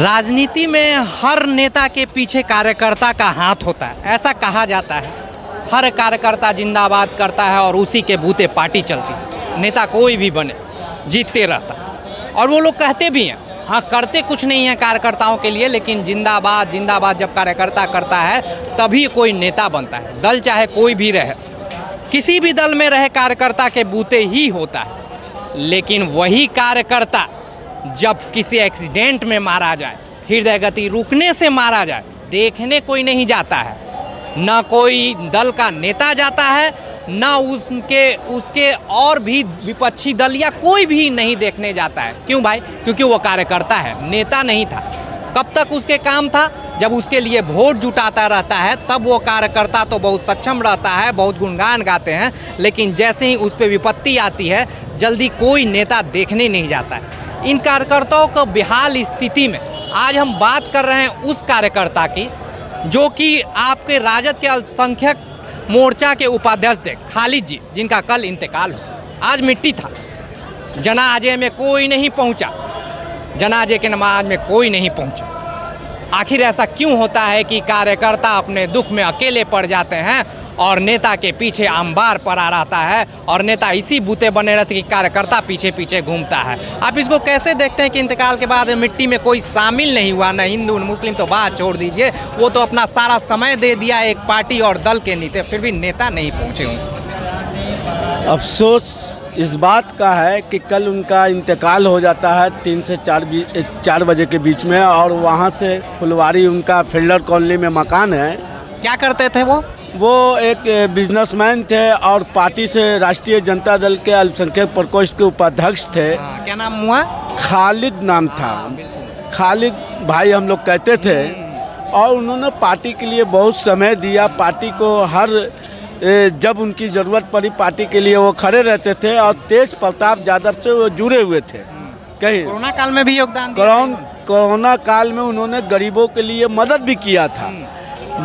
राजनीति में हर नेता के पीछे कार्यकर्ता का हाथ होता है, ऐसा कहा जाता है। हर कार्यकर्ता जिंदाबाद करता है और उसी के बूते पार्टी चलती है। नेता कोई भी बने जीतते रहता है और वो लोग कहते भी हैं, हाँ करते कुछ नहीं है कार्यकर्ताओं के लिए, लेकिन जिंदाबाद जिंदाबाद जब कार्यकर्ता करता है तभी कोई नेता बनता है। दल चाहे कोई भी रहे, किसी भी दल में रहे, कार्यकर्ता के बूते ही होता है। लेकिन वही कार्यकर्ता जब किसी एक्सीडेंट में मारा जाए, हृदय गति रुकने से मारा जाए, देखने कोई नहीं जाता है। ना कोई दल का नेता जाता है, ना उसके और भी विपक्षी दल या कोई भी नहीं देखने जाता है। क्यों भाई? क्योंकि वो कार्यकर्ता है, नेता नहीं था। कब तक उसके काम था? जब उसके लिए वोट जुटाता रहता है तब वो कार्यकर्ता तो बहुत सक्षम रहता है, बहुत गुणगान गाते हैं। लेकिन जैसे ही उस पर विपत्ति आती है जल्दी कोई नेता देखने नहीं जाता है। इन कार्यकर्ताओं को बेहाल स्थिति में आज हम बात कर रहे हैं उस कार्यकर्ता की जो कि आपके राजद के अल्पसंख्यक मोर्चा के उपाध्यक्ष थे, खालिद जी, जिनका कल इंतकाल हो। आज मिट्टी था, जनाजे में कोई नहीं पहुंचा, जनाजे के नमाज में कोई नहीं पहुंचा। आखिर ऐसा क्यों होता है कि कार्यकर्ता अपने दुख में अकेले पड़ जाते हैं और नेता के पीछे अंबार पड़ा रहता है और नेता इसी बूते बने रहते कि कार्यकर्ता पीछे पीछे घूमता है। आप इसको कैसे देखते हैं कि इंतकाल के बाद मिट्टी में कोई शामिल नहीं हुआ, न हिंदू न मुस्लिम, तो बात छोड़ दीजिए, वो तो अपना सारा समय दे दिया एक पार्टी और दल के नीचे, फिर भी नेता नहीं पहुँचे हों। अफसोस इस बात का है कि कल उनका इंतकाल हो जाता है 3 से 4 बजे के बीच में, और वहाँ से फुलवारी उनका फील्डर कॉलोनी में मकान है। क्या करते थे वो? वो एक बिजनेसमैन थे और पार्टी से राष्ट्रीय जनता दल के अल्पसंख्यक प्रकोष्ठ के उपाध्यक्ष थे। क्या नाम हुआ? खालिद नाम था। खालिद भाई हम लोग कहते थे, और उन्होंने पार्टी के लिए बहुत समय दिया। पार्टी को हर जब उनकी ज़रूरत पड़ी पार्टी के लिए वो खड़े रहते थे, और तेज प्रताप यादव से वो जुड़े हुए थे। कहीं कोरोना काल में भी योगदान दिया। कोरोना काल में उन्होंने गरीबों के लिए मदद भी किया था।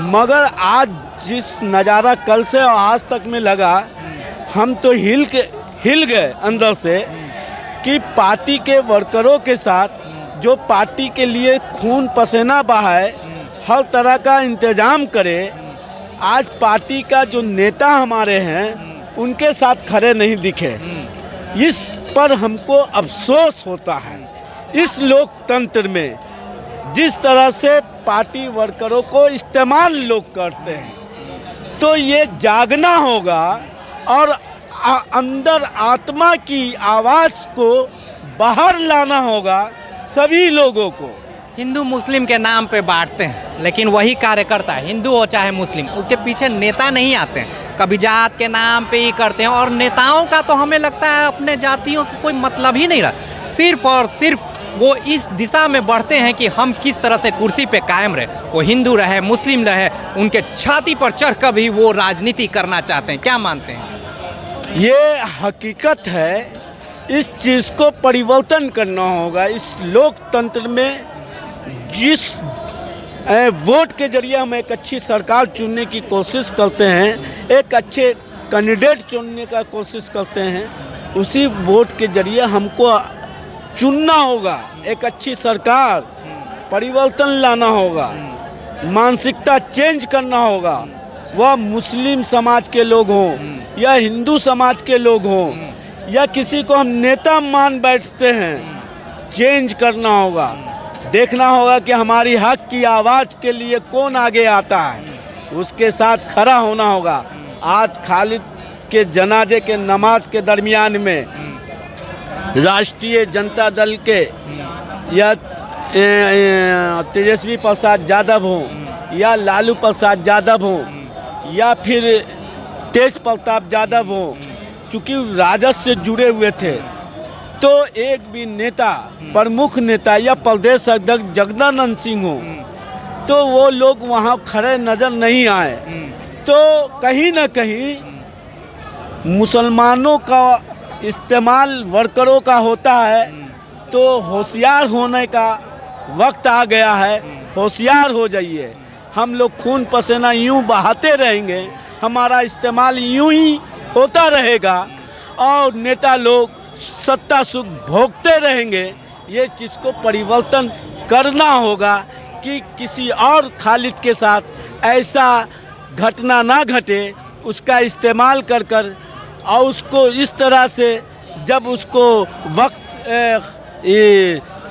मगर आज जिस नज़ारा कल से और आज तक में लगा, हम तो हिल गए अंदर से कि पार्टी के वर्करों के साथ जो पार्टी के लिए खून पसीना बहाए, हर तरह का इंतजाम करे, आज पार्टी का जो नेता हमारे हैं उनके साथ खड़े नहीं दिखे। इस पर हमको अफसोस होता है। इस लोकतंत्र में जिस तरह से पार्टी वर्करों को इस्तेमाल लोग करते हैं, तो ये जागना होगा और अंदर आत्मा की आवाज़ को बाहर लाना होगा सभी लोगों को। हिंदू मुस्लिम के नाम पे बांटते हैं, लेकिन वही कार्यकर्ता, हिंदू हो चाहे मुस्लिम, उसके पीछे नेता नहीं आते हैं। कभी जात के नाम पे ही करते हैं, और नेताओं का तो हमें लगता है अपने जातियों से कोई मतलब ही नहीं रहा। सिर्फ और सिर्फ वो इस दिशा में बढ़ते हैं कि हम किस तरह से कुर्सी पे कायम रहे। वो हिंदू रहे, मुस्लिम रहे, उनके छाती पर चढ़ कर भी वो राजनीति करना चाहते हैं। क्या मानते हैं? ये हकीकत है। इस चीज़ को परिवर्तन करना होगा। इस लोकतंत्र में जिस वोट के जरिए हम एक अच्छी सरकार चुनने की कोशिश करते हैं, एक अच्छे कैंडिडेट चुनने का कोशिश करते हैं, उसी वोट के जरिए हमको चुनना होगा। एक अच्छी सरकार, परिवर्तन लाना होगा, मानसिकता चेंज करना होगा। वह मुस्लिम समाज के लोग हों या हिंदू समाज के लोग हों या किसी को हम नेता मान बैठते हैं, चेंज करना होगा। देखना होगा कि हमारी हक की आवाज़ के लिए कौन आगे आता है, उसके साथ खड़ा होना होगा। आज खालिद के जनाजे के नमाज के दरमियान में राष्ट्रीय जनता दल के या तेजस्वी प्रसाद यादव हों या लालू प्रसाद यादव हों या फिर तेज प्रताप यादव हों, चूँकि राजद से जुड़े हुए थे, तो एक भी नेता, प्रमुख नेता या प्रदेश अध्यक्ष जगदानंद सिंह हो, तो वो लोग वहाँ खड़े नज़र नहीं आए। तो कहीं ना कहीं मुसलमानों का इस्तेमाल वर्करों का होता है, तो होशियार होने का वक्त आ गया है। होशियार हो जाइए। हम लोग खून पसीना यूँ बहाते रहेंगे, हमारा इस्तेमाल यूँ ही होता रहेगा और नेता लोग सत्ता सुख भोगते रहेंगे। ये चीज़ को परिवर्तन करना होगा कि किसी और खालिद के साथ ऐसा घटना ना घटे, उसका इस्तेमाल कर कर और उसको इस तरह से जब उसको वक्त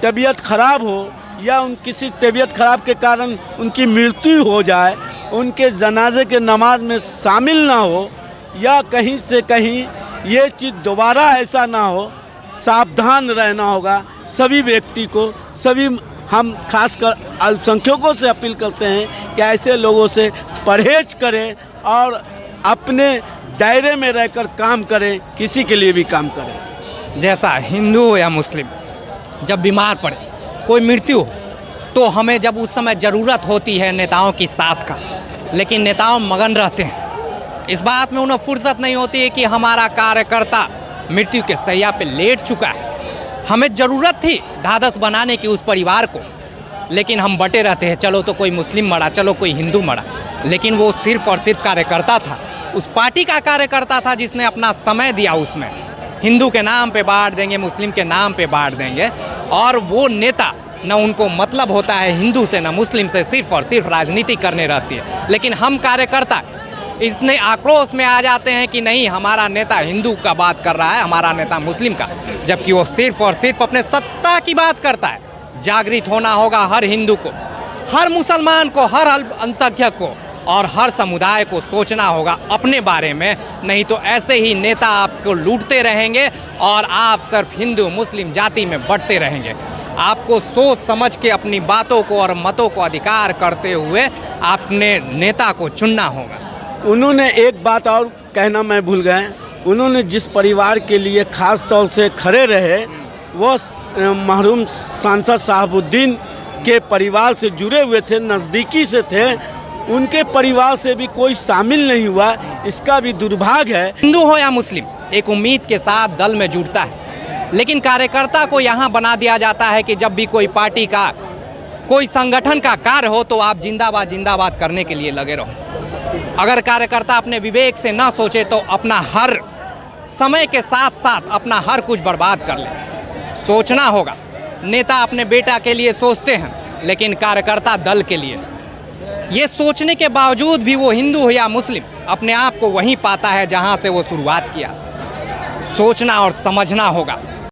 तबीयत ख़राब हो या किसी तबीयत ख़राब के कारण उनकी मृत्यु हो जाए, उनके जनाजे के नमाज में शामिल ना हो या कहीं से कहीं ये चीज़ दोबारा ऐसा ना हो, सावधान रहना होगा सभी व्यक्ति को। सभी हम खासकर अल्पसंख्यकों से अपील करते हैं कि ऐसे लोगों से परहेज करें और अपने दायरे में रहकर काम करें, किसी के लिए भी काम करें। जैसा हिंदू हो या मुस्लिम, जब बीमार पड़े, कोई मृत्यु हो, तो हमें जब उस समय ज़रूरत होती है नेताओं की साथ का, लेकिन नेताओं मगन रहते हैं। इस बात में उन्हें फुर्सत नहीं होती है कि हमारा कार्यकर्ता मृत्यु के सैया पे लेट चुका है। हमें ज़रूरत थी ढाढ़स बनाने की उस परिवार को, लेकिन हम बटे रहते हैं, चलो तो कोई मुस्लिम मरा, चलो कोई हिंदू मरा। लेकिन वो सिर्फ और सिर्फ कार्यकर्ता था, उस पार्टी का कार्यकर्ता था जिसने अपना समय दिया। उसमें हिंदू के नाम पे बांट देंगे, मुस्लिम के नाम पे बांट देंगे, और वो नेता न उनको मतलब होता है हिंदू से न मुस्लिम से, सिर्फ और सिर्फ राजनीति करने रहती है। लेकिन हम कार्यकर्ता इतने आक्रोश में आ जाते हैं कि नहीं, हमारा नेता हिंदू का बात कर रहा है, हमारा नेता मुस्लिम का, जबकि वो सिर्फ और सिर्फ अपने सत्ता की बात करता है। जागृत होना होगा हर हिंदू को, हर मुसलमान को, हर अल्पसंख्यक को और हर समुदाय को सोचना होगा अपने बारे में, नहीं तो ऐसे ही नेता आपको लूटते रहेंगे और आप सिर्फ हिंदू मुस्लिम जाति में बढ़ते रहेंगे। आपको सोच समझ के अपनी बातों को और मतों को अधिकार करते हुए अपने नेता को चुनना होगा। उन्होंने एक बात और कहना मैं भूल गए, उन्होंने जिस परिवार के लिए ख़ास तौर से खड़े रहे वो मरहूम सांसद शहाबुद्दीन के परिवार से जुड़े हुए थे, नज़दीकी से थे। उनके परिवार से भी कोई शामिल नहीं हुआ, इसका भी दुर्भाग्य है। हिंदू हो या मुस्लिम, एक उम्मीद के साथ दल में जुड़ता है, लेकिन कार्यकर्ता को यहाँ बना दिया जाता है कि जब भी कोई पार्टी का, कोई संगठन का कार्य हो तो आप जिंदाबाद जिंदाबाद करने के लिए लगे रहो। अगर कार्यकर्ता अपने विवेक से ना सोचे तो अपना हर समय के साथ साथ अपना हर कुछ बर्बाद कर ले। सोचना होगा, नेता अपने बेटा के लिए सोचते हैं, लेकिन कार्यकर्ता दल के लिए। ये सोचने के बावजूद भी वो हिंदू हो या मुस्लिम, अपने आप को वहीं पाता है जहां से वो शुरुआत किया। सोचना और समझना होगा।